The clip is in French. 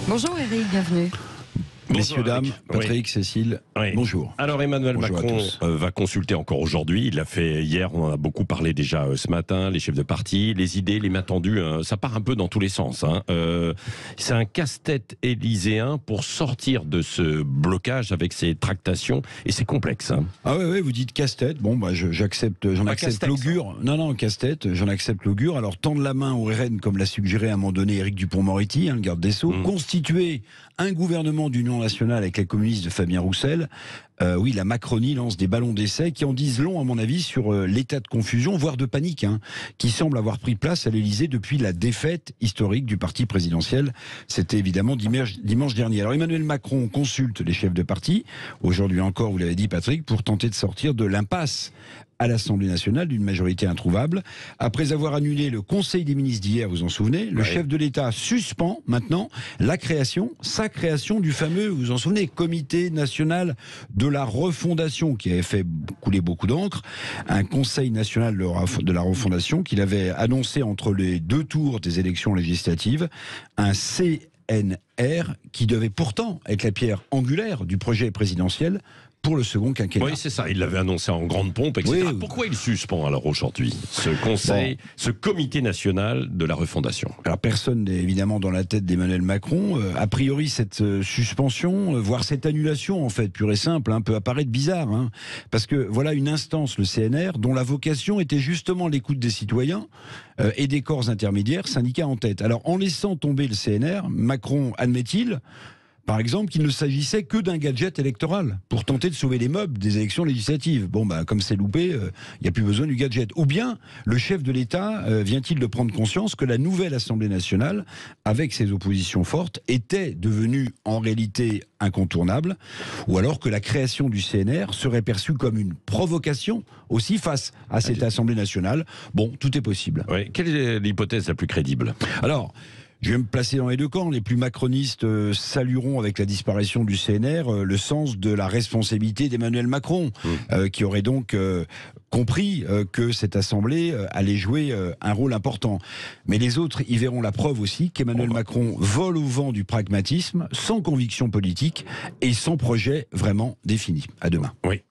Bonjour Eric, bienvenue. Messieurs, dames, Patrick, Cécile, bonjour. Alors Emmanuel Macron va consulter encore aujourd'hui. Il l'a fait hier, on en a beaucoup parlé déjà ce matin, les chefs de parti, les idées, les mains tendues, ça part un peu dans tous les sens. C'est un casse-tête élyséen pour sortir de ce blocage avec ces tractations, et c'est complexe. Ah oui, vous dites casse-tête, bon j'accepte, j'en accepte l'augure. Non, casse-tête, j'en accepte l'augure. Alors tendre la main au RN, comme l'a suggéré à un moment donné Éric Dupond-Moretti, le garde des Sceaux, constituer un gouvernement d'union nationale avec les communistes de Fabien Roussel. Oui, la Macronie lance des ballons d'essai qui en disent long, à mon avis, sur l'état de confusion, voire de panique, qui semble avoir pris place à l'Élysée depuis la défaite historique du parti présidentiel. C'était évidemment dimanche dernier. Alors Emmanuel Macron consulte les chefs de parti, aujourd'hui encore, vous l'avez dit Patrick, pour tenter de sortir de l'impasse à l'Assemblée nationale d'une majorité introuvable. Après avoir annulé le Conseil des ministres d'hier, vous en souvenez, le chef de l'État suspend maintenant sa création du fameux, vous en souvenez, Comité national de la refondation, qui avait fait couler beaucoup d'encre, un Conseil national de la refondation qu'il avait annoncé entre les deux tours des élections législatives, un CNR qui devait pourtant être la pierre angulaire du projet présidentiel pour le second quinquennat. Oui, c'est ça. Il l'avait annoncé en grande pompe, etc. Oui. Pourquoi il suspend alors aujourd'hui ce conseil, ce comité national de la refondation? Alors personne n'est évidemment dans la tête d'Emmanuel Macron. A priori, cette suspension, voire cette annulation, en fait, pure et simple, peut apparaître bizarre. Parce que voilà une instance, le CNR, dont la vocation était justement l'écoute des citoyens et des corps intermédiaires, syndicats en tête. Alors en laissant tomber le CNR, Macron admet-il, par exemple, qu'il ne s'agissait que d'un gadget électoral pour tenter de sauver les meubles des élections législatives. Comme c'est loupé, il n'y a plus besoin du gadget. Ou bien, le chef de l'État vient-il de prendre conscience que la nouvelle Assemblée nationale, avec ses oppositions fortes, était devenue en réalité incontournable, ou alors que la création du CNR serait perçue comme une provocation aussi face à cette Assemblée nationale. Tout est possible. Oui. Quelle est l'hypothèse la plus crédible? Alors, je vais me placer dans les deux camps. Les plus macronistes salueront avec la disparition du CNR le sens de la responsabilité d'Emmanuel Macron, qui aurait donc compris que cette Assemblée allait jouer un rôle important. Mais les autres y verront la preuve aussi qu'Emmanuel Macron vole au vent du pragmatisme, sans conviction politique et sans projet vraiment défini. À demain. Oui.